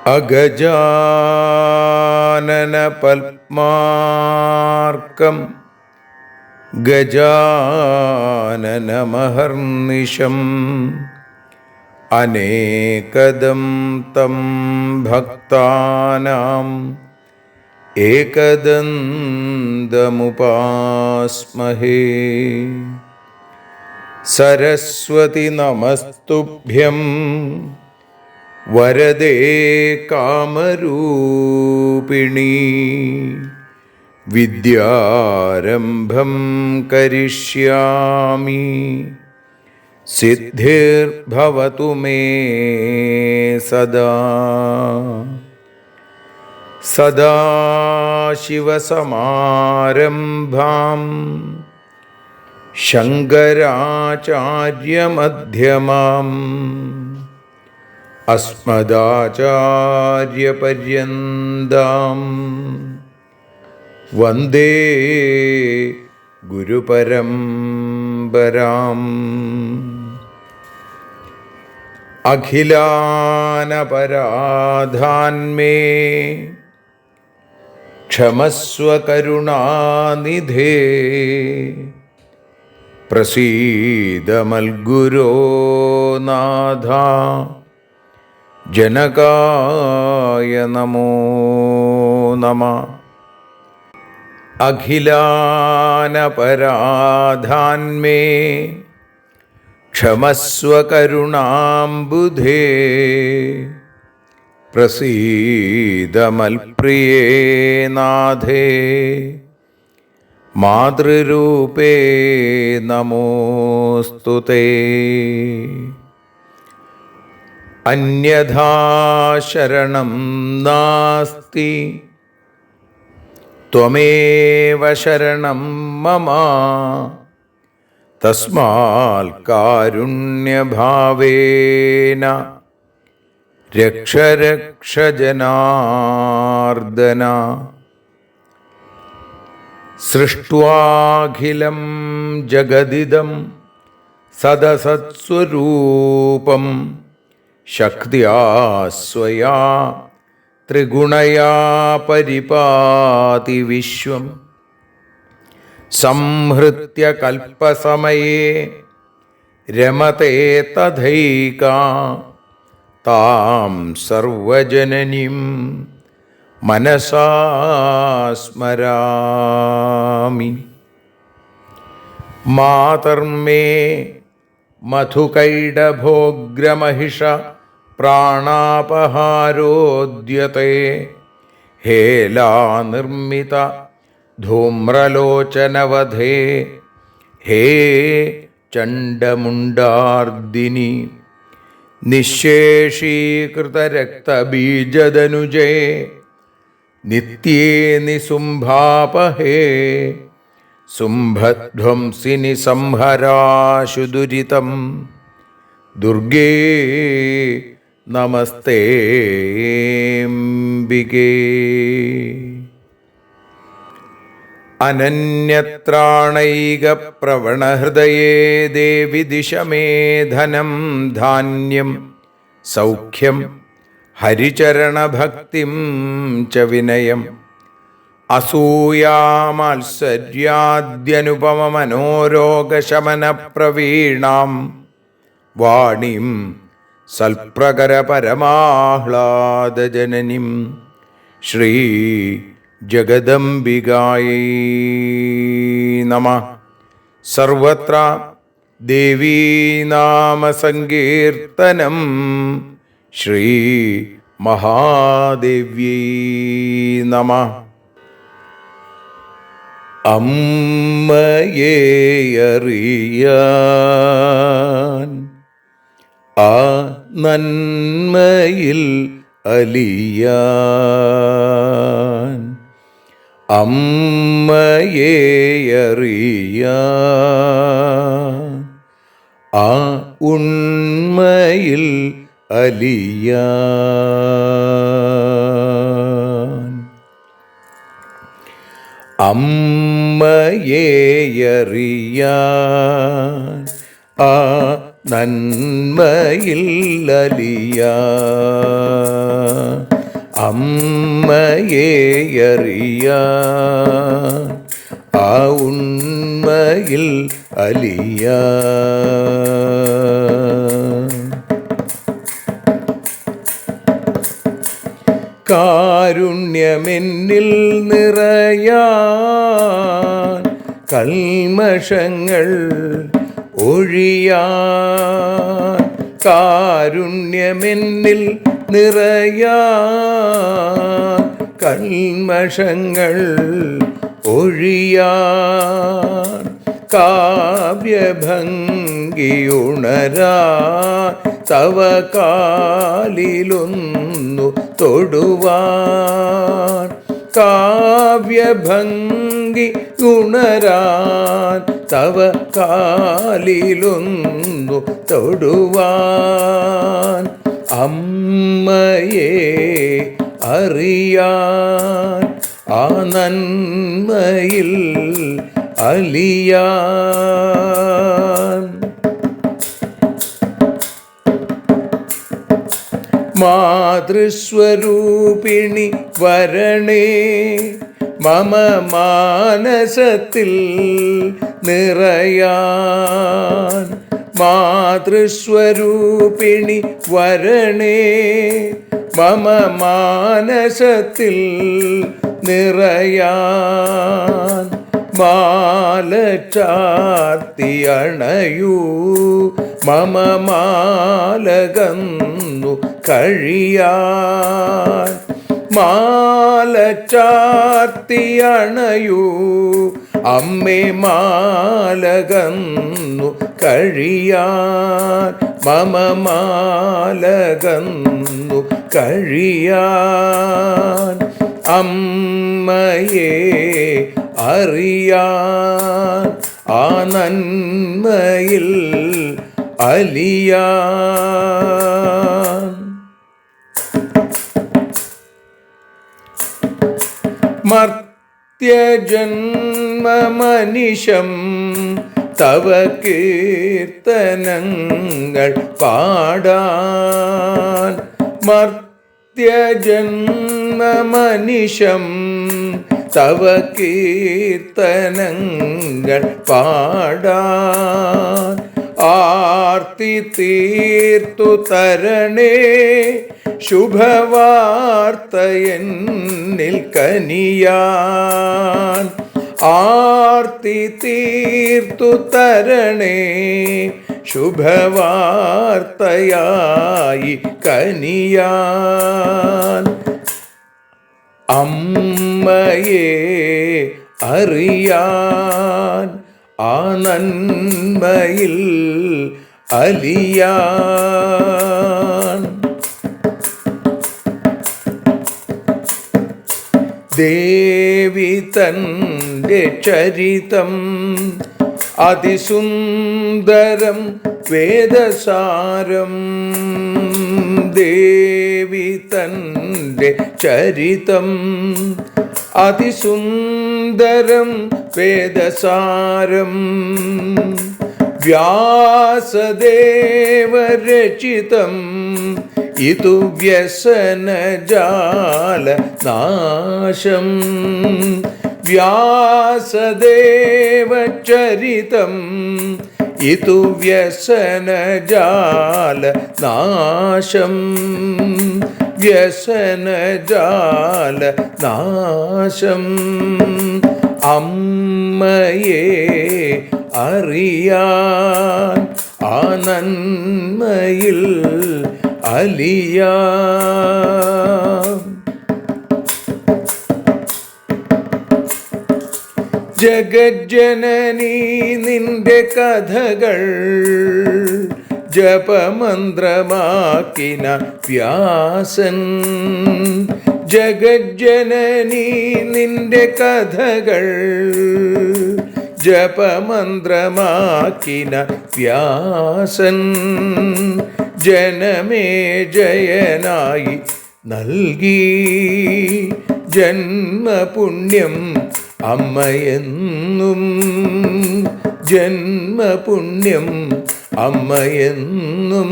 അഗജാനന പത്മാർക്കം ഗജാനനമഹർനിശം അനേകദം തം ഭക്താനാം ഏകദന്തമുപാസ്മഹേ. സരസ്വതി നമസ്തുഭ്യം വരദേ കാമരൂപിണി. വിദ്യാരംഭം കരിഷ്യാമി സിദ്ധിർഭവതു മേ സദാ. സദാശിവസമാരംഭാം ശങ്കരാചാര്യമധ്യമാം അസ്മദാചാര്യപര്യന്താം വന്ദേ ഗുരുപരമ്പരാം. അഖിലാനപരാധാന്മേ ക്ഷമസ്വ കരുണാനിധേ. പ്രസീദ മൽഗുരോ നാഥ ജനകായ നമോ നമഃ. അഖിലാനപരാധാന്മേ ക്ഷമസ്വ കരുണാംബുധേ. പ്രസീദ മൽപ്രിയേ നാഥേ മാതൃരൂപേ നമോസ്തുതേ. അന്യഥാ ശരണം നാസ്തി ത്വമേവ ശരണം മമ. തസ്മാൽ കാരുണ്യഭാവേന രക്ഷ രക്ഷ ജനാർദ്ദന. സൃഷ്ട്വാഖിലം ജഗദിദം സദസത്സ്വരൂപം ശക്തിയാ സ്വയാ ത്രിഗുണയാ പരിപാതി വിശ്വം. സംഹൃത്യ കൽപ്പസമയേ രമതേ തഥൈകാ. താം സർവജനനീം മനസാ സ്മരാമി. മാതർമേ മധുകൈടഭോഗ്രമഹിഷ പ്രാണാപഹാരോദ്യത്തെ. ഹേലാനിർമ്മിത ധൂമ്രലോചനവധേ. ഹേ ചണ്ഡമുണ്ഡാർദിനി. നിശേഷീകൃതരക്തബീജദനുജേ നിത്യേ നിസുംഭാപഹേ. സുംഭധ്വംസിനി സംഹരാശു ദുരിതം. ദുർഗേ നമസ്തേംബികേ. അനന്യത്രാണൈകപ്രവണഹൃദയേ ദേവി ദിശ മേ ധനം ധാന്യം സൗഖ്യം ഹരിചരണഭക്തിം ച വിനയം. അസൂയാമാത്സര്യാദ്യനുപമമനോരോഗശമനപ്രവീണാം വാണീം സൽപ്രകരപരമാഹ്ലാദജനനീം ശ്രീ ജഗദംബികായൈ നമഃ. സർവത്ര ദേവീനാമസങ്കീർത്തനം ശ്രീ മഹാദേവ്യൈ നമഃ. അമ്മയെ അറിയാൻ ആ നന്മയിൽ അലിയാൻ, അമ്മയെ അറിയാൻ ആ ഉണ്മയിൽ അലിയാൻ, അമ്മയെ അറിയാൻ ആ നന്മയിൽ അലിയാൻ, അമ്മയെ അറിയാൻ ആ ഉണ്മയിൽ അലിയാൻ. കാരുണ്യമെന്നിൽ നിറയാൻ, കൽമഷങ്ങൾ ഒഴിയാൻ, കാരുണ്യമെന്നിൽ നിറയാൻ, കൽമഷങ്ങൾ ഒഴിയാൻ, കാവ്യഭംഗിയുണരാൻ തവ കാലിലൊന്നു തൊടുവാൻ, കാവ്യഭംഗി ഉണരാൻ തവ കാലിലൊന്നു തൊടുവാൻ, അമ്മയെ അറിയാൻ ആ നന്മയിൽ അലിയാൻ. മാതൃസ്വരൂപിണി വരണേ മമ മാനസത്തിൽ നിറയാൻ, മാതൃസ്വരൂപിണി വരണേ മമ മാനസത്തിൽ നിറയാൻ, മാല ചാർത്തി അണയൂ മമ മാലകന്നു കഴിയാൻ, മാല ചാർത്തി അണയൂ അമ്മേ മാലകന്നു കഴിയാൻ, മമ മാലകന്നു കഴിയാൻ, അമ്മയെ അറിയാൻ ആ നന്മയിൽ അലിയാൻ. മർത്യജന്മമനിശം തവ കീർത്തനങ്ങൾ പാടാൻ, മർത്യജന്മമനിശം തവ കീർത്തനങ്ങൾ പാടാൻ, ആർത്തി തീർത്തു തരണേ ശുഭവാർത്ത എന്നിൽ കനിയാൻ, ആർത്തി തീർത്തു തരണേ ശുഭവാർത്തയായി കനിയാൻ, അമ്മയെ അറിയാൻ ആ നന്മയിൽ അലിയാൻ. ദേവി തൻ്റെ ചരിതം അതിസുന്ദരം വേദസാരം, ദേവി തൻ്റെ ചരിതം അതിസുന്ദരം വേദസാരം, വ്യാസദേവരചിതം ഇതു വ്യസനജാല നാശം, വ്യാസദേവചരിതം ഇതു വ്യസനജാല നാശം, വ്യസനജാല നാശം, അമ്മയെ അറിയാൻ ആ നന്മയിൽ അലിയാൻ. ജഗജ്ജനനീ നിന്റെ കഥകൾ ജപമന്ത്രമാക്കിന വ്യാസൻ. ജഗജ്ജനനീ നിന്റെ കഥകൾ ജപമന്ത്രമാക്കിന വ്യാസൻ. ജനമേ ജയനായി നൽകി ജന്മപുണ്യം അമ്മയെന്നും. ജന്മപുണ്യം അമ്മയെന്നും.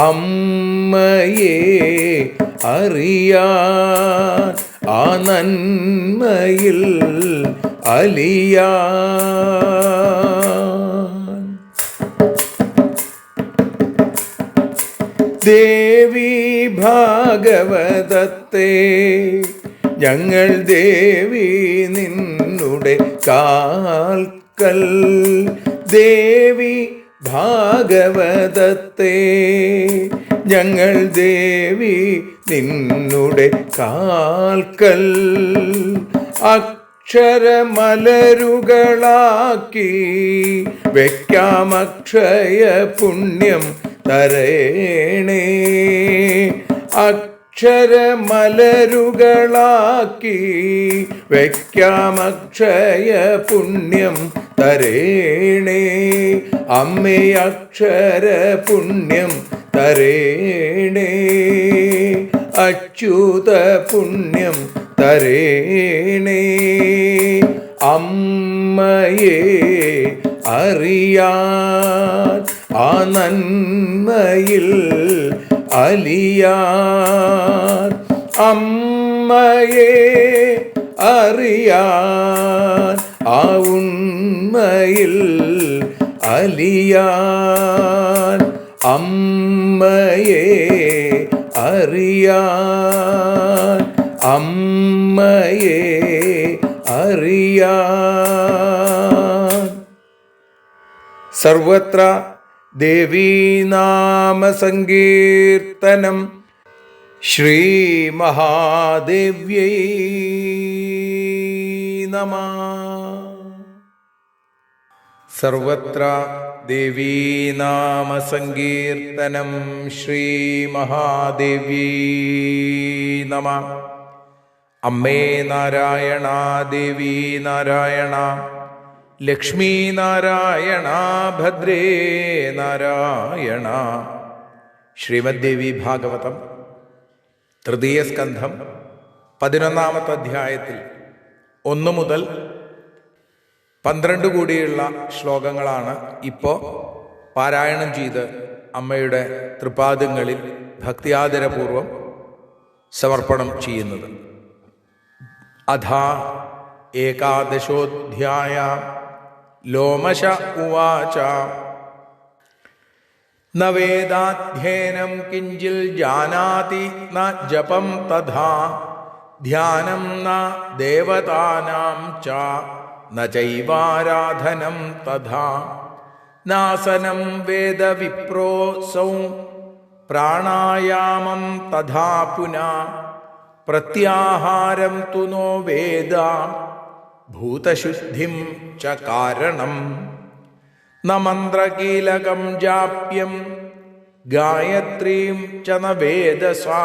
അമ്മയെ അറിയാൻ ആ നന്മയിൽ അലിയാൻ. ദേവി ഭാഗവതത്തെ ഞങ്ങൾ ദേവി നിന്നുടെ കാൽക്കൽ. ദേവി ഭാഗവതത്തെ ഞങ്ങൾ ദേവി നിന്നുടെ കാൽക്കൽ. അക്ഷരമലരുകളാക്കി വയ്ക്കാം അക്ഷയ പുണ്യം തരേണേ. അക്ഷരമലരുകളാക്കി വയ്ക്കാം അക്ഷയ പുണ്യം തരേണേ. അമ്മേ അക്ഷര പുണ്യം തരേണേ. അച്യുത പുണ്യം തരേണേ. അമ്മയെ അറിയാൻ ആ നന്മയിൽ അലിയാൻ. അമ്മയെ അറിയാൻ ആ ഉണ്മയിൽ അലിയാൻ. അമ്മയെ അറിയാൻ. അമ്മയെ അറിയാൻ. സർവത്ര ദേവീനാമസങ്കീർത്തനം. ശ്രീ മഹാദേവ്യൈ നമഃ. സർവത്ര ദേവീനാമസങ്കീർത്തനം. ശ്രീ മഹാദേവ്യൈ നമഃ. അമ്മേ നാരായണ, ദേവി നാരായണ, ലക്ഷ്മീ നാരായണ, ഭദ്രേ നാരായണ. ശ്രീമദ്ദേവി ഭാഗവതം തൃതീയ സ്കന്ധം 11-ാമത്തെ അധ്യായത്തിൽ 1 മുതൽ 12 കൂടിയുള്ള ശ്ലോകങ്ങളാണ് ഇപ്പോൾ പാരായണം ചെയ്ത് അമ്മയുടെ തൃപാദങ്ങളിൽ ഭക്തിയാദരപൂർവം സമർപ്പണം ചെയ്യുന്നത്. അഥാ ഏകാദശോധ്യായ. ലോമശ ഉവാച. ന വേദാധ്യയനം കിഞ്ചിൽ ജാനാതി ന ജപം തഥാ ധ്യാനം ന ദേവതാനാം ച ന ചൈവാരാധനം തഥാ നാസനം വേദ വിപ്രോസൗ പ്രാണായാമം തഥാ പുനാ പ്രത്യാഹാരം തു നോ വേദ ഭൂതശുദ്ധിം ച കാരണം. ന മന്ത്രകീലകം ജാപ്യം ഗായത്രീം ച ന വേദസാ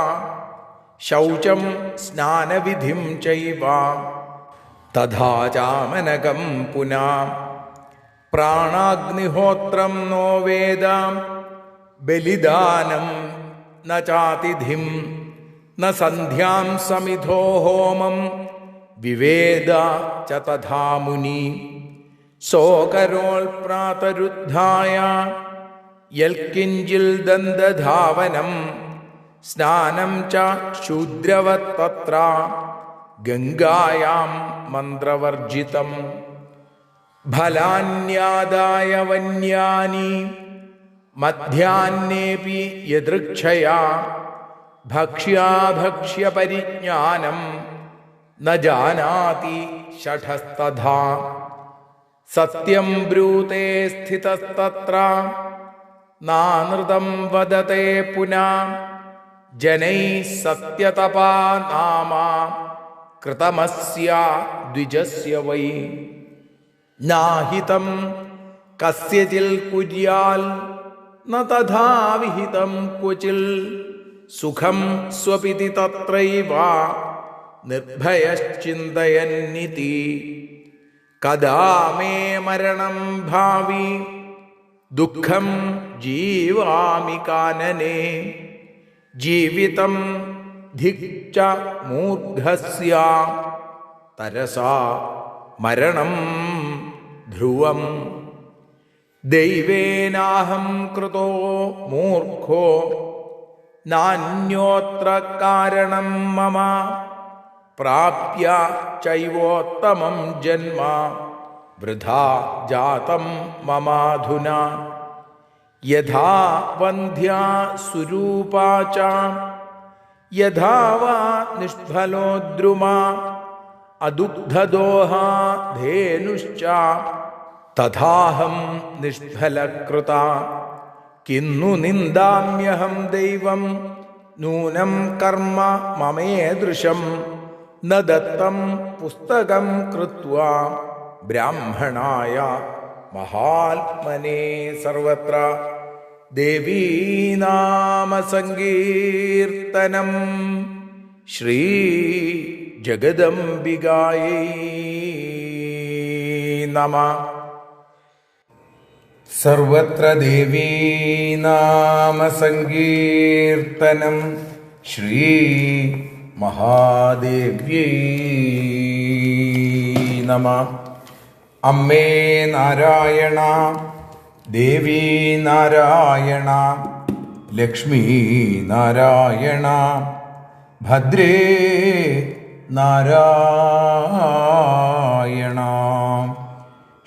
ശൗചം സ്നാനവിധിം ചൈവ തഥാ ചാമനകം പുനാ പ്രാണാഗ്നിഹോത്രം നോ വേദ ബലിദാനം ന ചാതിഥിം ന സന്ധ്യാം സമിധോ ഹോമം വിവേദ ച തഥാ മുനി. സോകരോൽ പ്രാതരുദ്ധായ യൽക്കിഞ്ചിൽ ദന്തധാവനം സ്നാനം ച ശൂദ്രവത് തത്ര ഗംഗായാം മന്ത്രവർജിതം. ഫലാന്യാദായ വന്യാനി മധ്യാഹ്നേപി യദൃക്ഷയാ ഭക്ഷ്യാഭക്ഷ്യപരിജ്ഞാനം ന ജാനാതി ഷഠസ്തഥാ. സത്യം ബ്രൂതേ സ്ഥിതസ്തത്ര നാനൃതം വദതേ പുനാ ജനൈഃ സത്യതപാ നാമ കൃതമസ്യ ദ്വിജസ്യ വൈ നാഹിതം കസ്യചിൽ കുര്യാൽ ന തഥാ വിഹിതം ക്വചിൽ സുഖം സ്വപിതി തത്രൈവ നിർഭയശ്ചിന്തയന്നിതി കദാ മേ മരണം ഭാവി ദുഃഖം ജീവാമി കാനനെ ജീവിതം ധിക്ച മൂർഘസ്യ തരസാ മരണം ധ്രുവം ദൈവേനാഹം കൃതോ മൂർഖോ നാന്യോത്ര കാരണം മമ പ്രാപ്യ ചൈവോത്തമം ജന്മ വൃഥാ ജാതം മമാധുനാ യഥാ വന്ധ്യാ സുരൂപാ ച യഥാ വാ നിഷ്ഫലോ ദ്രുമാ അദുഗ്ധദോഹാ ധേനുശ്ച തഥാഹം നിഷ്ഫലകൃതാ കിന്നു നിന്ദാമ്യഹം ദൈവം നൂനം കർമ്മ മമേദൃശം ന ദത്തം പുസ്തകം കൃത്വാ ബ്രാഹ്മണായ മഹാത്മനേ സർവത്ര ദേവീനാമസങ്കീർത്തനം ശ്രീ ജഗദംബികായൈ നമഃ. സർവത്ര ദേവീനാമസങ്കീർത്തനം ശ്രീ മഹാദേവ്യൈ നമഃ. അമ്മേ നാരായണ, ദേവീ നാരായണ, ലക്ഷ്മീ നാരായണ, ഭദ്രേ നാരായണ.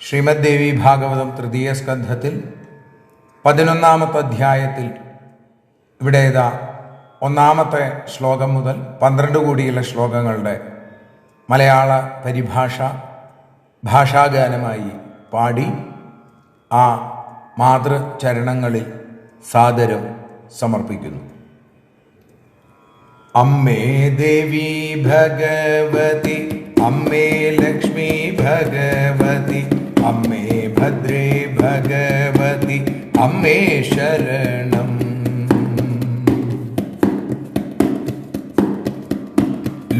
ശ്രീമദ് ദേവി ഭാഗവതം തൃതീയ സ്കന്ധത്തിൽ 11-ാമത്തെ അധ്യായത്തിൽ ഇവിടെ ഇതാ 1-ാമത്തെ ശ്ലോകം മുതൽ 12 കൂടിയുള്ള ശ്ലോകങ്ങളുടെ മലയാള പരിഭാഷ ഭാഷാഗാനമായി പാടി ആ മാതൃചരണങ്ങളിൽ സാദരം സമർപ്പിക്കുന്നു. അമ്മേ ദേവി ഭഗവതി, അമ്മേ ലക്ഷ്മി ഭഗവതി, അമ്മേ ഭദ്രേ ഭഗവതി, അമ്മേ ശരണം.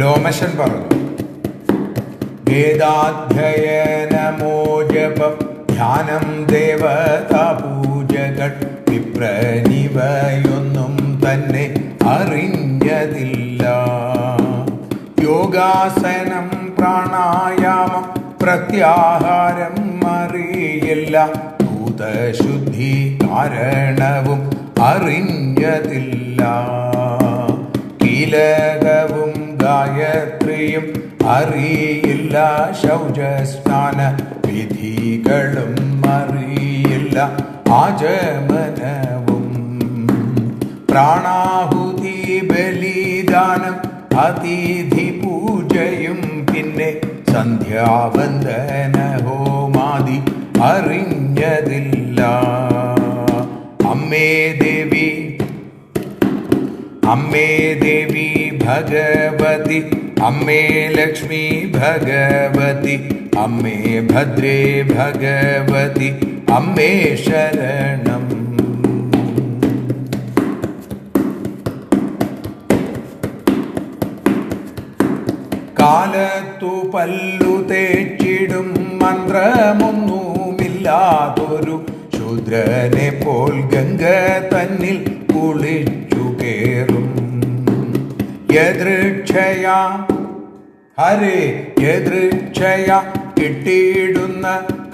ലോമശൻ പറഞ്ഞു, വേദാധ്യയനമോ ജപം ധ്യാനം ദേവതാ പൂജകൾ വിപ്രനിവയൊന്നും തന്നെ അറിഞ്ഞതില്ല. യോഗാസനം പ്രാണായാമം പ്രത്യാഹാരം അറിയില്ല. ഭൂതശുദ്ധി കാരണവും അറിഞ്ഞതില്ല. കീലകവും ഗായത്രിയും അറിയില്ല. ശൗചസ്നാന വിധികളും അറിയില്ല. ആചമനവും പ്രാണാഹുതി ബലിദാനം അതിഥി പൂജയും പിന്നെ സന്ധ്യാവന്ദന ഹോമാദി അറിഞ്ഞതില്ല. അമ്മേ ദേവി, അമ്മേ ദേവി ഭഗവതി, അമ്മേ ലക്ഷ്മി ഭഗവതി, അമ്മേ ഭദ്രേ ഭഗവതി, അമ്മേ ശരണം. കാലത്തു പല്ലു തേച്ചിടും മന്ത്രമൊന്നുമില്ലാതൊരു ശൂദ്രനെ പോൽ ഗംഗ തന്നിൽ കുളിച്ചു കേറും. യദൃച്ഛയ ഹരേ യദൃച്ഛയ കിട്ടിയിടുന്ന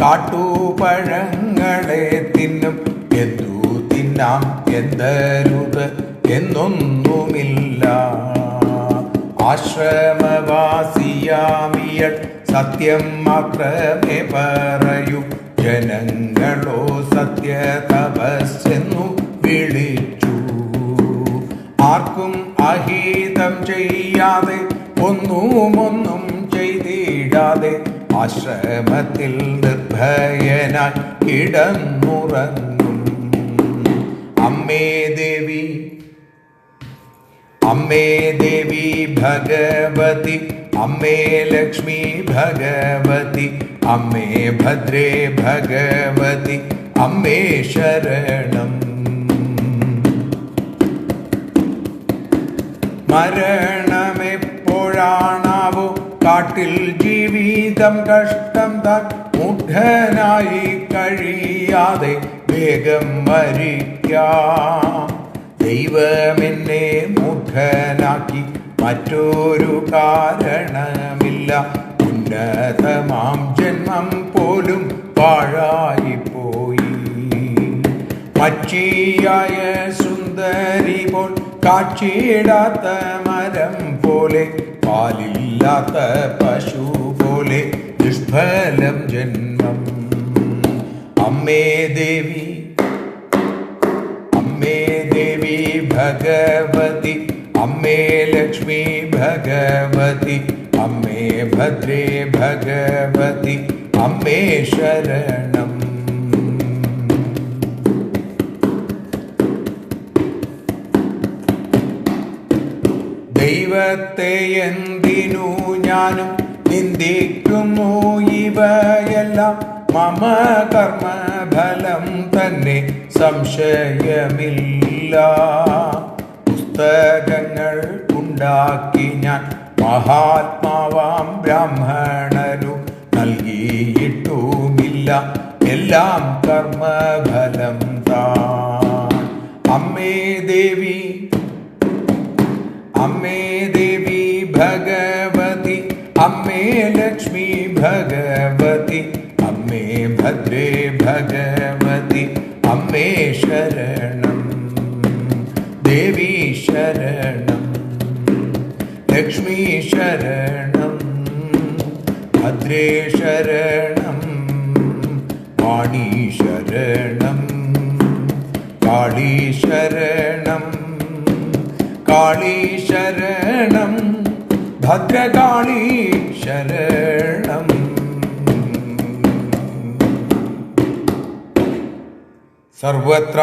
കാട്ടുപഴങ്ങളെ തിന്നും. എന്തു തിന്നാം എന്തരുത് എന്നൊന്നുമില്ല. ആശ്രമവാസിയാമിയൾ സത്യം മാത്രമേ പറയൂ. ജനങ്ങളോ സത്യ തപസ്സെന്നു വിളിച്ചു. ആർക്കും അഹിതം ചെയ്യാതെ ഒന്നും ചെയ്തിടാതെ ആശ്രമത്തിൽ നിർഭയനായി കിടന്നുറങ്ങും. അമ്മേ ദേവി, അമ്മേ ദേവി ഭഗവതി, അമ്മേ ലക്ഷ്മി ഭഗവതി, അമ്മേ ഭദ്രേ ഭഗവതി, അമ്മേ ശരണം. മരണമെപ്പോഴാണാവോ കാട്ടിൽ ജീവിതം കഷ്ടം താൻ, മൂഢനായി കഴിയാതെ വേഗം മരിക്കാം. ദൈവമെന്നെ മൂഢനാക്കി മറ്റൊരു കാരണമില്ല, ഉന്നതമാം ജന്മം പോലും പാഴായിപ്പോയി. മച്ചിയായ സുന്ദരി പോൽ കാഴ്ചയിടാത്ത മരം പോലെ, പാലില്ലാത്ത പശു പോലെ നിഷ്ഫലം ജന്മം. അമ്മേ ദേവി, അമ്മേ ദേവി ഭഗവതി, അമ്മേ ലക്ഷ്മി ഭഗവതി, അമ്മേ ഭദ്രേ ഭഗവതി, അമ്മേ ശരണം. ദൈവത്തെ എന്തിനു ഞാനും നിന്ദിക്കുന്നു, ഇവയെല്ലാം മമ കർമ്മഫലം തന്നെ സംശയമില്ല. പുസ്തകങ്ങൾ ഉണ്ടാക്കി ഞാൻ മഹാത്മാവാം ബ്രാഹ്മണരു നൽകിയിട്ടുമില്ല, എല്ലാം കർമ്മഫലം താൻ. അമ്മേ ദേവി, അമ്മേ ദേവി ഭഗവതി, അമ്മേ ലക്ഷ്മി ഭഗവതി, അമ്മേ ഭദ്രേ ഭഗവതി, അമ്മേ ശരണം. ദേവി ശരണം, ലക്ഷ്മി ശരണം, ഭദ്രേ ശരണം, വാണി ശരണം, കാളി ശരണം, കാളി ശരണം, ഭദ്രകാളി ശരണം. സർവത്ര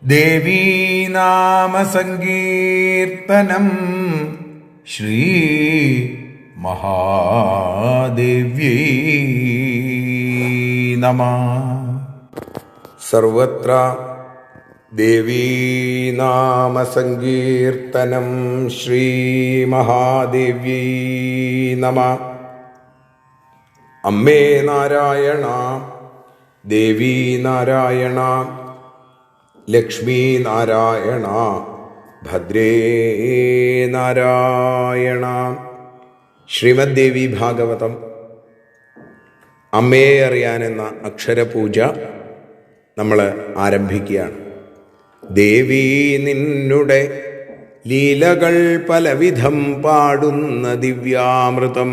ദേവീനാമസങ്കീർത്തനം. ശ്രീ മഹാദേവ്യൈ നമഃ. സർവത്ര ദേവീനാമസങ്കീർത്തനം. ശ്രീ മഹാദേവ്യൈ നമഃ. അമ്മേ നാരായണ, ദേവി നാരായണ, ലക്ഷ്മി നാരായണ, ഭദ്രേ നാരായണ. ശ്രീമദ് ദേവി ഭാഗവതം അമ്മയെ അറിയാനെന്ന അക്ഷരപൂജ നമ്മൾ ആരംഭിക്കുകയാണ്. ദേവി നിന്നുടെ ലീലകൾ പലവിധം പാടുന്ന ദിവ്യാമൃതം,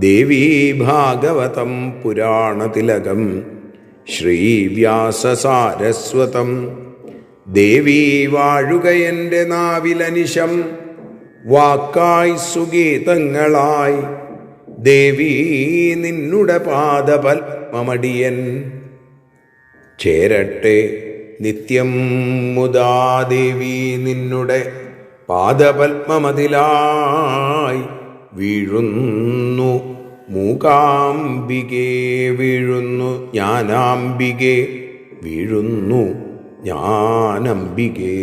ദേവീ ഭാഗവതം പുരാണതിലകം ശ്രീവ്യാസസാരസ്വതം. ദേവി വാഴുകയെൻ്റെ നാവിലനിശം, വാക്കായി സുഗീതങ്ങളായി. ദേവി നിന്നുടെ പാദപത്മമടിയൻ ചേരട്ടെ നിത്യം മുദാ. ദേവി നിന്നുടെ പാദപത്മമതിലായി വീഴുന്നു മൂകാംബികേ, വീഴുന്നു ജ്ഞാനാംബികേ, വീഴുന്നു ജ്ഞാനംബികേ.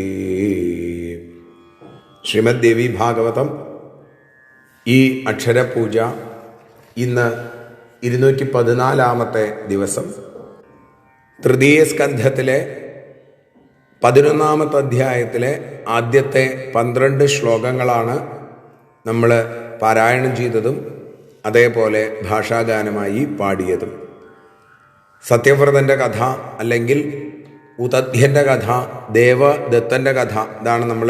ശ്രീമദ് ദേവി ഭാഗവതം ഈ അക്ഷരപൂജ ഇന്ന് 214 ദിവസം, തൃതീയ സ്കന്ധത്തിലെ 11 അധ്യായത്തിലെ ആദ്യത്തെ 12 ശ്ലോകങ്ങളാണ് നമ്മൾ പാരായണം ചെയ്തതും അതേപോലെ ഭാഷാഗാനമായി പാടിയതും. സത്യവ്രതൻ്റെ കഥ അല്ലെങ്കിൽ ഉതധ്യൻ്റെ കഥ, ദേവദത്തൻ്റെ കഥ, ഇതാണ് നമ്മൾ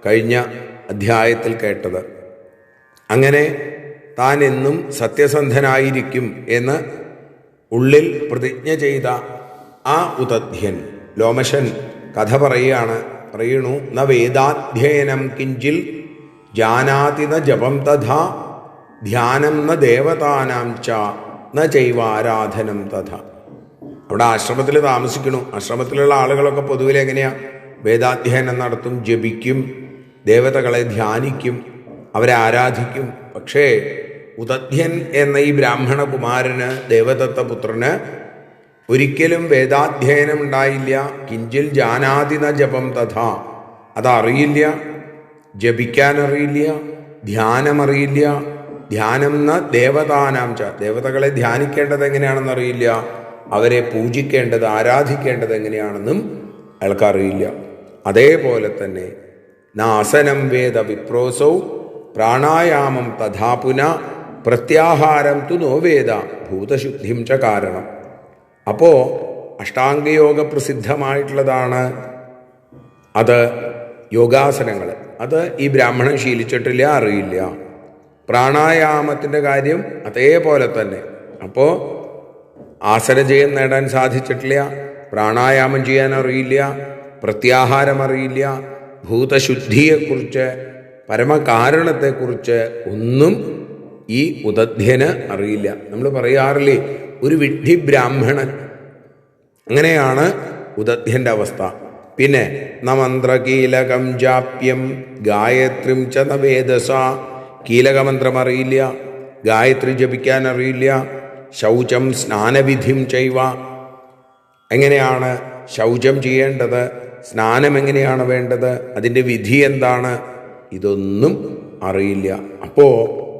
കഴിഞ്ഞ അധ്യായത്തിൽ കേട്ടത്. അങ്ങനെ താൻ എന്നും സത്യസന്ധനായിരിക്കും എന്ന് ഉള്ളിൽ പ്രതിജ്ഞ ചെയ്ത ആ ഉതധ്യൻ ലോമശൻ കഥ പറയണു. ന വേദാധ്യയനം കിഞ്ചിൽ ജാനാതി ന ജപം തഥാ, ധ്യാനം ന ദേവതാനാം ച ന ചൈവാരാധനം തഥാ. അവിടെ ആശ്രമത്തിൽ താമസിക്കണു. ആശ്രമത്തിലുള്ള ആളുകളൊക്കെ പൊതുവിൽ എങ്ങനെയാ വേദാധ്യയനം നടത്തും, ജപിക്കും, ദേവതകളെ ധ്യാനിക്കും, അവരെ ആരാധിക്കും. പക്ഷേ ഉദധ്യൻ എന്ന ഈ ബ്രാഹ്മണ കുമാരന്, ദേവദത്തപുത്രന് ഒരിക്കലും വേദാധ്യയനം ഉണ്ടായില്ല. കിഞ്ചിൽ ജാനാതിന ജപം തഥാ, അതറിയില്ല. ജപിക്കാനറിയില്ല, ധ്യാനമറിയില്ല. ധ്യാനം എന്ന ദേവതാനാം ച, ദേവതകളെ ധ്യാനിക്കേണ്ടത് എങ്ങനെയാണെന്നറിയില്ല. അവരെ പൂജിക്കേണ്ടത്, ആരാധിക്കേണ്ടത് എങ്ങനെയാണെന്നും അയാൾക്കറിയില്ല. അതേപോലെ തന്നെ നാസനം വേദ വിപ്രോസൗ പ്രാണായാമം തഥാ പുന പ്രത്യാഹാരം തു നോ വേദ ഭൂതശുദ്ധിം ച കാരണം. അപ്പോൾ അഷ്ടാംഗയോഗ പ്രസിദ്ധമായിട്ടുള്ളതാണ് അത്, യോഗാസനങ്ങൾ. അത് ഈ ബ്രാഹ്മണൻ ശീലിച്ചിട്ടില്ല, അറിയില്ല. പ്രാണായാമത്തിൻ്റെ കാര്യം അതേപോലെ തന്നെ. അപ്പോൾ ആസനജയം നേടാൻ സാധിച്ചിട്ടില്ല, പ്രാണായാമം ചെയ്യാൻ അറിയില്ല, പ്രത്യാഹാരം അറിയില്ല, ഭൂതശുദ്ധിയെക്കുറിച്ച്, പരമകാരണത്തെക്കുറിച്ച് ഒന്നും ഈ ഉദധ്യന് അറിയില്ല. നമ്മൾ പറയാറില്ലേ, ഒരു വിഡ്ഢി ബ്രാഹ്മണൻ. അങ്ങനെയാണ് ഉദധ്യൻ്റെ അവസ്ഥ. പിന്നെ നമന്ത്രകീലകം ജാപ്യം ഗായത്രിം ച നവേദസ, കീലകമന്ത്രം അറിയില്ല, ഗായത്രി ജപിക്കാൻ അറിയില്ല, ശൗചം സ്നാനവിധിം ചൈവ, എങ്ങനെയാണ് ശൗചം ചെയ്യേണ്ടത്, സ്നാനം എങ്ങനെയാണ് വേണ്ടത്, അതിൻ്റെ വിധി എന്താണ്, ഇതൊന്നും അറിയില്ല. അപ്പോൾ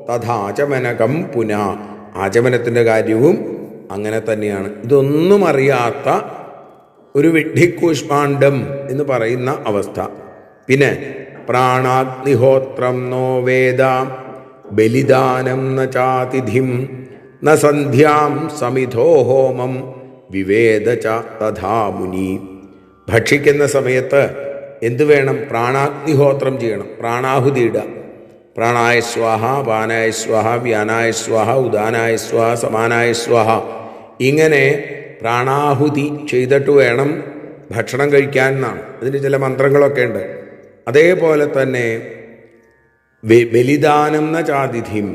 തഥാചമനകം പുന, ആചമനത്തിൻ്റെ കാര്യവും അങ്ങനെ തന്നെയാണ്. ഇതൊന്നും അറിയാത്ത ഒരു വിഡ്ഢിക്കൂഷ്മാണ്ഡം എന്ന് പറയുന്ന അവസ്ഥ. പിന്നെ പ്രാണാഗ്നിഹോത്രം നോ വേദ ബലിദാനം ന ചാതിഥിം ന സന്ധ്യാം സമിധോ ഹോമം വിവേദ ച തഥാ മുനി. ഭക്ഷിക്കുന്ന സമയത്ത് എന്തു വേണം? പ്രാണാഗ്നിഹോത്രം ചെയ്യണം, പ്രാണാഹുതി ഇടുക. പ്രാണായ സ്വാഹ, പാനായ സ്വാഹ, വ്യാനായ സ്വാഹ, ഉദാനായ സ്വാഹ, സമാനായ സ്വാഹ, ഇങ്ങനെ പ്രാണാഹുതി ചെയ്തിട്ട് വേണം ഭക്ഷണം കഴിക്കാൻ എന്നാണ്. അതിന് ചില മന്ത്രങ്ങളൊക്കെ ഉണ്ട്. അതേപോലെ തന്നെ ബലിദാനം എന്ന ചാതിഥിം,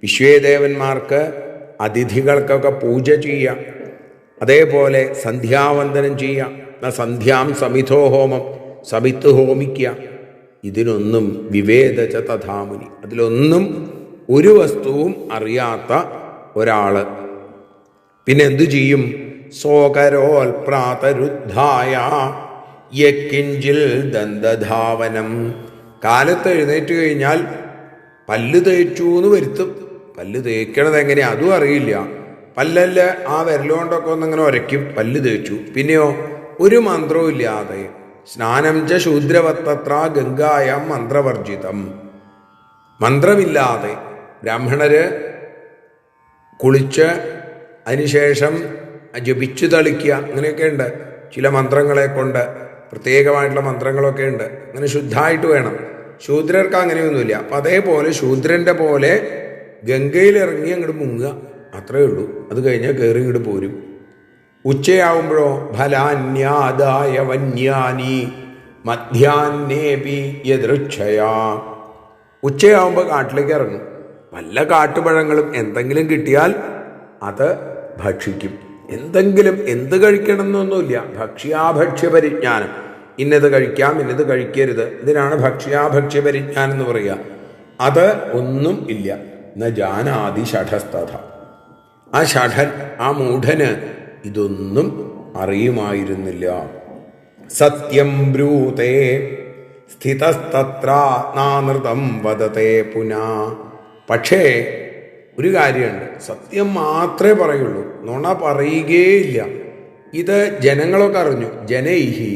വിശ്വേദേവന്മാർക്ക് അതിഥികൾക്കൊക്കെ പൂജ ചെയ്യുക. അതേപോലെ സന്ധ്യാവന്ദനം ചെയ്യുക. സന്ധ്യാം സമിധോ ഹോമം, സമിത്ത് ഹോമിക്കുക. ഇതിനൊന്നും വിവേദച തഥാമുനി, അതിലൊന്നും ഒരു വസ്തുവും അറിയാത്ത ഒരാൾ പിന്നെ എന്തു ചെയ്യും? സോകരോൽ പ്രാതരുദ്ധായ യക്കിഞ്ചിൽ ദന്തധാവനം, കാലത്ത് എഴുന്നേറ്റ് കഴിഞ്ഞാൽ പല്ല് തേച്ചു എന്ന് വരുത്തും. പല്ല് തേക്കണത് എങ്ങനെയാ അതും അറിയില്ല. പല്ലല്ല ആ വിരലുകൊണ്ടൊക്കെ ഒന്നിങ്ങനെ ഉരയ്ക്കും, പല്ല് തേച്ചു. പിന്നെയോ ഒരു മന്ത്രവും ഇല്ലാതെ സ്നാനം ച ശൂദ്രവത്തത്ര ഗംഗായം മന്ത്രവർജിതം, മന്ത്രമില്ലാതെ ബ്രാഹ്മണര് കുളിച്ച് അതിനുശേഷം ജപിച്ചു തളിക്കുക, അങ്ങനെയൊക്കെ ഉണ്ട്. ചില മന്ത്രങ്ങളെ കൊണ്ട് പ്രത്യേകമായിട്ടുള്ള മന്ത്രങ്ങളൊക്കെ ഉണ്ട്. അങ്ങനെ ശുദ്ധമായിട്ട് വേണം. ശൂദ്രർക്ക് അങ്ങനെയൊന്നുമില്ല. അപ്പം അതേപോലെ ശൂദ്രൻ്റെ പോലെ ഗംഗയിലിറങ്ങി അങ്ങോട്ട് മുങ്ങുക, അത്രയേ ഉള്ളൂ. അത് കഴിഞ്ഞാൽ കയറി ഇങ്ങോട്ട് പോരും. ഉച്ചയാവുമ്പോഴോ ഫലാന്യാദായ വന്യാനി മധ്യാന്നേപി യദൃച്ഛയാ, ഉച്ചയാവുമ്പോൾ കാട്ടിലേക്ക് ഇറങ്ങും. വല്ല കാട്ടുപഴങ്ങളും എന്തെങ്കിലും കിട്ടിയാൽ അത് ഭക്ഷിക്കും. എന്തെങ്കിലും, എന്ത് കഴിക്കണം എന്നൊന്നുമില്ല. ഭക്ഷ്യാഭക്ഷ്യ പരിജ്ഞാനം, ഇന്നത് കഴിക്കാം ഇന്നത് കഴിക്കരുത്, ഇതിനാണ് ഭക്ഷ്യാഭക്ഷ്യ പരിജ്ഞാനം എന്ന് പറയുക. അത് ഒന്നും ഇല്ല. ന ജാനാതി ഷഠസ്തഥ, ആ ഷഠൻ, ആ മൂഢന് ഇതൊന്നും അറിയുമായിരുന്നില്ല. സത്യം ബ്രൂതേ സ്ഥിതസ്തത്ര നാനൃതം വദതേ പുനാ. പക്ഷേ ഒരു കാര്യമുണ്ട്, സത്യം മാത്രമേ പറയുള്ളൂ, നുണ പറയുകയില്ല. ഇത് ജനങ്ങളൊക്കെ അറിഞ്ഞു. ജനൈഹി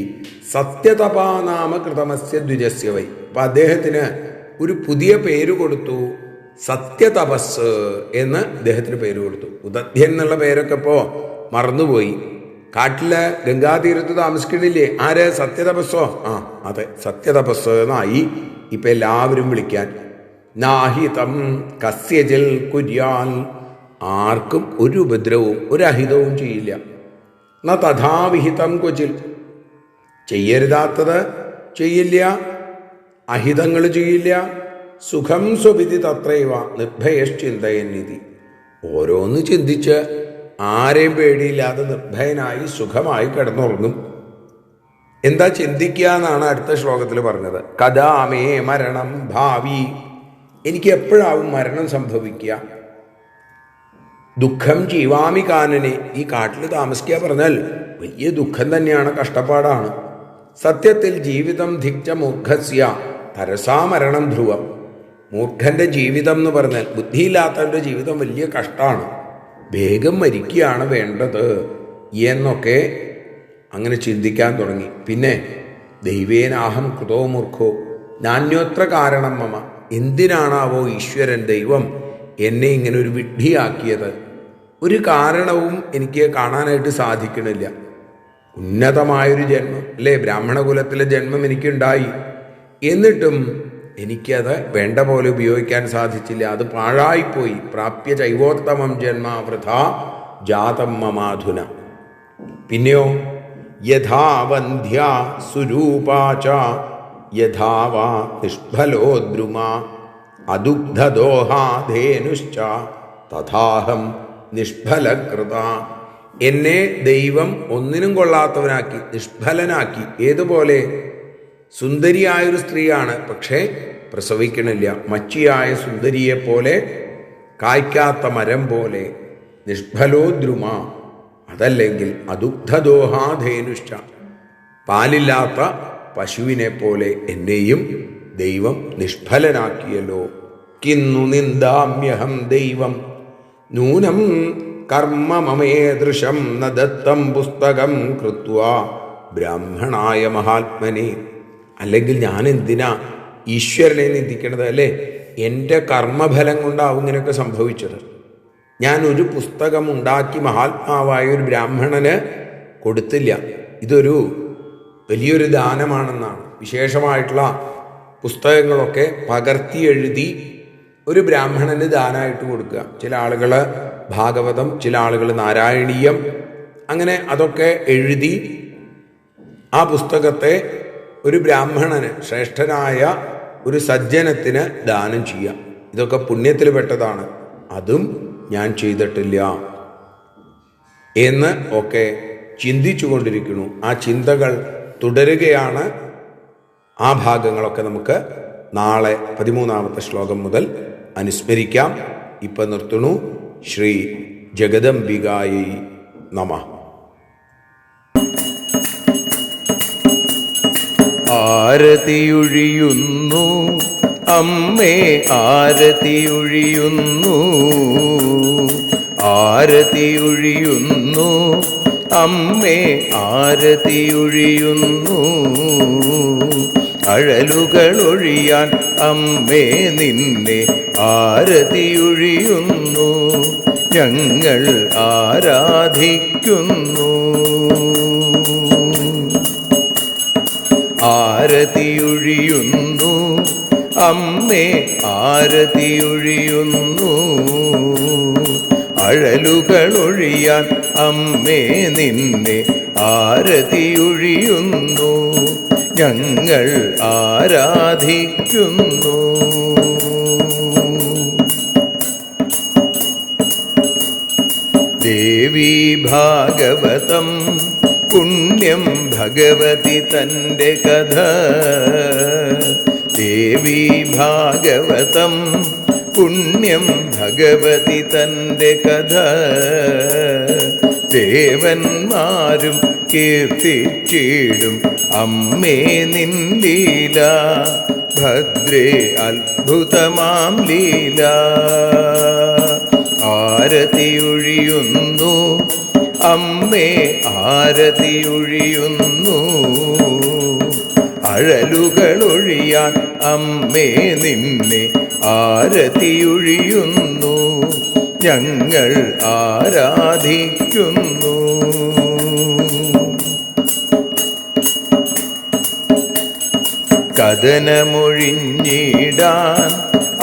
സത്യതപാനാമ കൃതമസ്യ ദ്വിജസ്യ വൈ. അപ്പം അദ്ദേഹത്തിന് ഒരു പുതിയ പേര് കൊടുത്തു, സത്യതപസ് എന്ന് അദ്ദേഹത്തിന് പേര് കൊടുത്തു. ഉദധ്യൻ എന്നുള്ള പേരൊക്കെ ഇപ്പോൾ മറന്നുപോയി. കാട്ടിലെ ഗംഗാതീരത്ത് താമസിക്കണില്ലേ ആര്? സത്യതപസ്സോ? ആ അതെ, സത്യതപസ് എന്നായി ഇപ്പം എല്ലാവരും വിളിക്കാൻ. നാഹിതം കസ്യജൽ കുര്യാൽ, ആർക്കും ഒരു ഉപദ്രവവും ഒരു അഹിതവും ചെയ്യില്ല. ന തഥാവിഹിതം കൊച്ചിൽ, ചെയ്യരുതാത്തത് ചെയ്യില്ല, അഹിതങ്ങൾ ചെയ്യില്ല. സുഖം സ്വവിധി തത്രൈവ നിർഭയശ്ചിന്തയന്നിധി, ഓരോന്ന് ചിന്തിച്ച് ആരെയും പേടിയില്ലാതെ നിർഭയനായി സുഖമായി കിടന്നുറങ്ങും. എന്താ ചിന്തിക്കുക എന്നാണ് അടുത്ത ശ്ലോകത്തിൽ പറഞ്ഞത്. കഥാമേ മരണം ഭാവി, എനിക്ക് എപ്പോഴാവും മരണം സംഭവിക്കുക? ദുഃഖം ജീവാമി കാനനെ, ഈ കാട്ടിൽ താമസിക്കുക പറഞ്ഞാൽ വലിയ ദുഃഖം തന്നെയാണ്, കഷ്ടപ്പാടാണ്. സത്യത്തിൽ ജീവിതം ധിക്ച മൂർഖസ്യ തരസാ മരണം ധ്രുവം. മൂർഖന്റെ ജീവിതം എന്ന് പറഞ്ഞാൽ, ബുദ്ധിയില്ലാത്തവരുടെ ജീവിതം വലിയ കഷ്ടമാണ്, വേഗം മരിക്കുകയാണ് വേണ്ടത് എന്നൊക്കെ അങ്ങനെ ചിന്തിക്കാൻ തുടങ്ങി. പിന്നെ ദൈവേനാഹം കൃതോ മൂർഖോ നാന്യോത്ര കാരണം മമ, എന്തിനാണാവോ ഈശ്വരൻ ദൈവം എന്നെ ഇങ്ങനെ ഒരു വിഡ്ഢിയാക്കിയത്? ഒരു കാരണവും എനിക്ക് കാണാനായിട്ട് സാധിക്കണില്ല. ഉന്നതമായൊരു ജന്മം അല്ലേ, ബ്രാഹ്മണകുലത്തിലെ ജന്മം എനിക്കുണ്ടായി, എന്നിട്ടും എനിക്കത് വേണ്ട പോലെ ഉപയോഗിക്കാൻ സാധിച്ചില്ല, അത് പാഴായിപ്പോയി. പ്രാപ്യ ചൈവോത്തമം ജന്മ വൃഥാ ജാതം മമാധുന. പിന്നെയോ യഥാവന്ധ്യ സുരൂപാച യഥാവാ നിഷ്ഫലോദ്രുമ അദുഗ്ധദോഹാധേനുശ്ച തഥാഹം നിഷ്ഫലകൃത. എന്നെ ദൈവം ഒന്നിനും കൊള്ളാത്തവനാക്കി, നിഷ്ഫലനാക്കി. ഏതുപോലെ? സുന്ദരിയായൊരു സ്ത്രീയാണ്, പക്ഷേ പ്രസവിക്കണില്ല. മച്ചിയായ സുന്ദരിയെപ്പോലെ, കായ്ക്കാത്ത മരം പോലെ. നിഷ്ഫലോദ്രുമ, അതല്ലെങ്കിൽ അദുഗ്ധദോഹാധേനുശ്ച, പാലില്ലാത്ത പശുവിനെ പോലെ എന്നെയും ദൈവം നിഷ്ഫലനാക്കിയല്ലോ. കിന്നു നിന്ദാമ്യഹം ദൈവം നൂനം കർമ്മ മമേദൃശം ന ദത്തം പുസ്തകം കൃത്വാ ബ്രാഹ്മണായ മഹാത്മനെ. അല്ലെങ്കിൽ ഞാൻ എന്തിനാ ഈശ്വരനെ നിന്ദിക്കണത്? അല്ലേ, എൻ്റെ കർമ്മഫലം കൊണ്ടാവും ഇങ്ങനെയൊക്കെ സംഭവിച്ചത്. ഞാൻ ഒരു പുസ്തകം ഉണ്ടാക്കി മഹാത്മാവായ ഒരു ബ്രാഹ്മണന് കൊടുത്തില്ല. ഇതൊരു വലിയൊരു ദാനമാണെന്നാണ്. വിശേഷമായിട്ടുള്ള പുസ്തകങ്ങളൊക്കെ പകർത്തി എഴുതി ഒരു ബ്രാഹ്മണന് ദാനമായിട്ട് കൊടുക്കുക. ചില ആളുകൾ ഭാഗവതം, ചില ആളുകൾ നാരായണീയം, അങ്ങനെ അതൊക്കെ എഴുതി ആ പുസ്തകത്തെ ഒരു ബ്രാഹ്മണന്, ശ്രേഷ്ഠനായ ഒരു സജ്ജനത്തിന് ദാനം ചെയ്യാം. ഇതൊക്കെ പുണ്യത്തിൽ പെട്ടതാണ്. അതും ഞാൻ ചെയ്തിട്ടില്ല എന്ന് ഒക്കെ ചിന്തിച്ചു കൊണ്ടിരിക്കുന്നു. ആ ചിന്തകൾ തുടരുകയാണ്. ആ ഭാഗങ്ങളൊക്കെ നമുക്ക് നാളെ 13ാമത്തെ ശ്ലോകം മുതൽ അനുസ്മരിക്കാം. ഇപ്പം നിർത്തുന്നു. ശ്രീ ജഗദംബികായൈ നമഃ. ആരതിയൊഴിയുന്നു അമ്മേ, ആരതിയൊഴിയുന്നു, ആരതിയൊഴിയുന്നു അമ്മേ, ആരതിയൊഴിയുന്നു. അഴലുകളൊഴിയാൻ അമ്മേ നിന്നെ ആരതിയൊഴിയുന്നു, ഞങ്ങൾ ആരാധിക്കുന്നു. ആരതിയൊഴിയുന്നു അമ്മേ, ആരതിയൊഴിയുന്നു. അഴലുകളൊഴിയാൻ അമ്മേ നിന്നെ ആരതിയൊഴിയുന്നു, ഞങ്ങൾ ആരാധിക്കുന്നു. ദേവി ഭാഗവതം പുണ്യം ഭഗവതി തൻ്റെ കഥ. ദേവി ഭാഗവതം പുണ്യം ഭഗവതി തൻ്റെ കഥ. ദേവന്മാരും കീർത്തിച്ചിടും അമ്മേ നിൻ ലീല, ഭദ്രേ അത്ഭുതമാം ലീല. ആരതിയൊഴിയുന്നു അമ്മേ, ആരതിയൊഴിയുന്നു. അഴലുകളൊഴിയാൻ അമ്മേ നിന്നെ ആരതിയൊഴിയുന്നു, ഞങ്ങൾ ആരാധിക്കുന്നു. കഥനമൊഴിഞ്ഞിടാൻ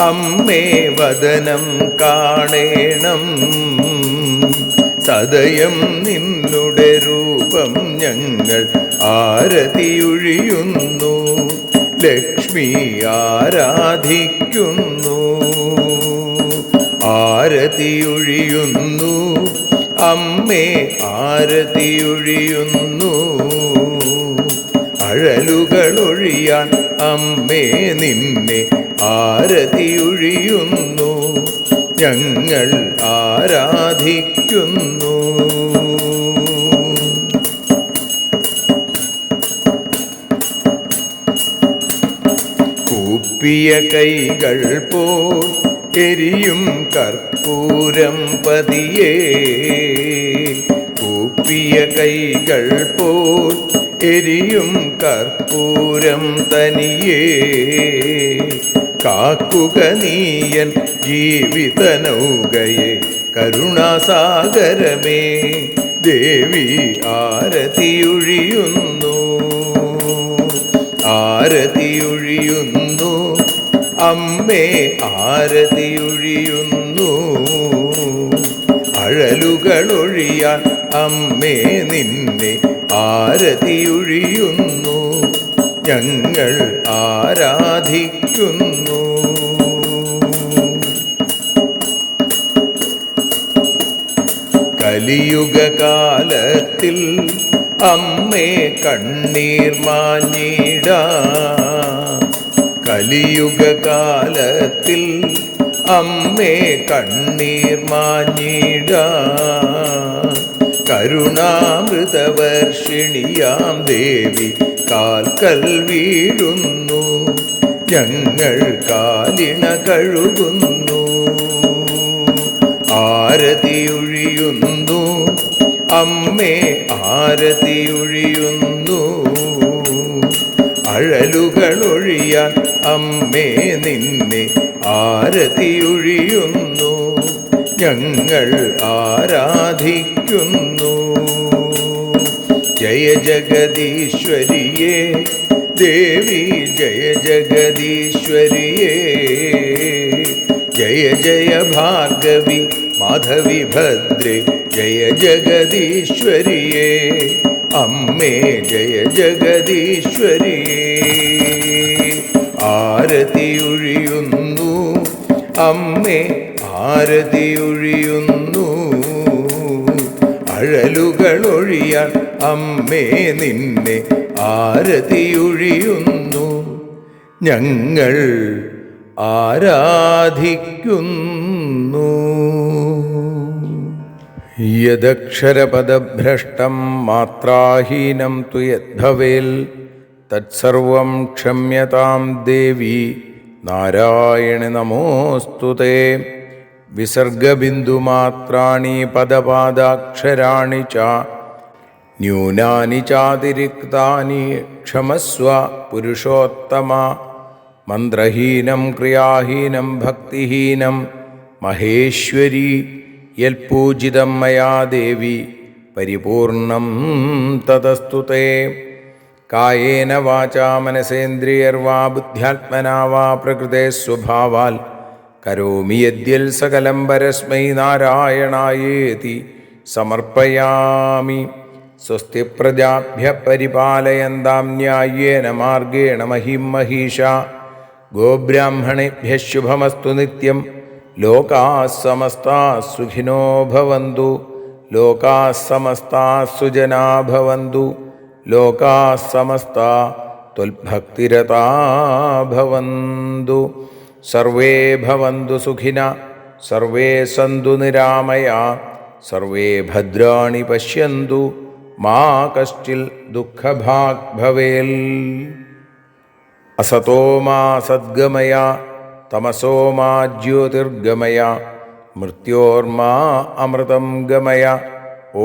അമ്മേ വദനം കാണേണം, സദയം നിന്നുടെ രൂപം ഞങ്ങൾ ആരതിയൊഴിയുന്നു, ലക്ഷ്മി ആരാധിക്കുന്നു. ആരതിയൊഴിയുന്നു അമ്മേ, ആരതിയൊഴിയുന്നു. അഴലുകളൊഴിയാൻ അമ്മേ നിന്നെ ആരതിയൊഴിയുന്നു, ഞങ്ങൾ ആരാധിക്കുന്നു. കൂപ്പിയ കൈകൾ പോൽ എരിയും കർപ്പൂരം പതിയേ, കൂപ്പിയ കൈകൾ പോൽ എരിയും കർപ്പൂരം തനിയേ, കാക്കുക നീയൻ ജീവിത നൗകയെ കരുണാസാഗരമേ, ദേവി ആരതിയൊഴിയുന്നു, ആരതിയൊഴിയുന്നു, അമ്മേ ആരതിയൊഴിയുന്നു. അഴലുകളൊഴിയാൻ അമ്മേ നിന്നെ ആരതിയൊഴിയുന്നു, ഞങ്ങൾ ആരാധിക്കുന്നു. കലിയുഗകാലത്തിൽ അമ്മേ കണ്ണീർ മാഞ്ഞിടാം, കലിയുഗകാലത്തിൽ അമ്മേ കണ്ണീർ മാഞ്ഞിടാം. കരുണാമൃതവർഷിണിയാം ദേവി കാൽക്കൽ വീഴുന്നു, ഞങ്ങൾ കാലിണ കഴുകുന്നു. ആരതിയൊഴിയുന്നു അമ്മേ ആരതിയൊഴിയുന്നു, അഴലുകളൊഴിയാൻ അമ്മേ നിന്നെ ആരതിയൊഴിയുന്നു, ഞങ്ങൾ ആരാധിക്കുന്നു. ജയ ജഗദീശ്വരിയേ ദേവി, ജയ ജഗദീശ്വരിയേ, ജയ ജയ ഭാർഗവി മാധവി ഭദ്രേ, ജയ ജഗദീശ്വരിയേ അമ്മേ, ജയ ജഗദീശ്വരിയേ. ആരതിയൊഴിയുന്നു അമ്മേ ആരതിയൊഴിയുന്നു, അഴലുകളൊഴിയാൻ അമ്മേ നിന്നെ ആരതിയൊഴിയുന്നു, ഞങ്ങൾ ആരാധിക്കുന്നു. യദക്ഷരപദഭ്രഷ്ടം മാത്രാഹീനം തു യദ്ഭവേൽ തത്സർവം ക്ഷമ്യതാം ദേവി നാരായണി നമോസ്തുതേ. വിസർഗബിന്ദുമാത്രാണി പദപാദാക്ഷരാണി ച ന്യൂനാനി ചാതിരിക്താനി ക്ഷമസ്വ പുരുഷോത്തമ. മന്ത്രഹീനം ക്രിയാഹീനം ഭക്തിഹീനം മഹേശ്വരി യൽപൂജിതം മയാ ദേവി പരിപൂർണം തദസ്തുതേ. കായേന വാചാ മനസേന്ദ്രിയർവാ ബുദ്ധ്യാത്മനാ വാ പ്രകൃതേ സ്വഭാവാൽ കരോമി യദ്യൽ സകലം പരസ്മൈ നാരായണായേതി സമർപ്പയാമി. സ്വസ്തി പ്രജാഭ്യ പരിപാലയന്താം ന്യായേന മാർഗേണ മഹിം മഹീഷാ. ഗോബ്രാഹ്മണേഭ്യഃ ശുഭമസ്തു നിത്യം. ലോകാഃ സമസ്താഃ സുഖിനോ ഭവന്തു. ലോകാഃ സമസ്താഃ സുജനാഃ ഭവന്തു. ലോകാഃ സമസ്താഃ ത്വൽഭക്തിരതാ ഭവന്തു. സർവേ ഭവന്തു സുഖിനഃ. സർവേ സന്തു നിരാമയാഃ. സർവേ ഭദ്രാണി പശ്യന്തു. മാ കശ്ചിൽ ദുഃഖഭാഗ് ഭവേൽ. അസതോ മാ സദ്ഗമയ തമസോ മാ ജ്യോതിർഗമയ മൃത്യോർമാ അമൃതം ഗമയ.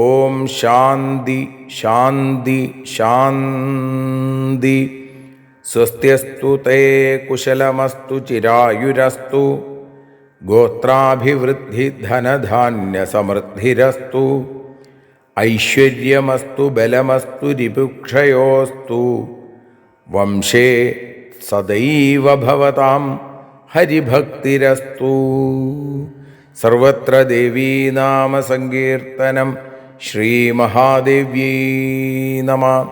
ഓം ശാന്തി ശാന്തി ശാന്തി. സ്വസ്ത്യസ്തു തേ കുശലമസ്തു ചിരായുരസ്തു. ഗോത്രാഭിവൃദ്ധി ധനധാന്യ സമൃദ്ധിരസ്തു. ഐശ്വര്യമസ്തു ബലമസ്തു രിപുക്ഷയോസ്തു. വംശേ സദൈവ ഭവതാം ഹരിഭക്തിരസ്തു. സർവത്ര ദേവീനാമസങ്കീർത്തനം. ശ്രീമഹാദേവ്യൈ നമഃ.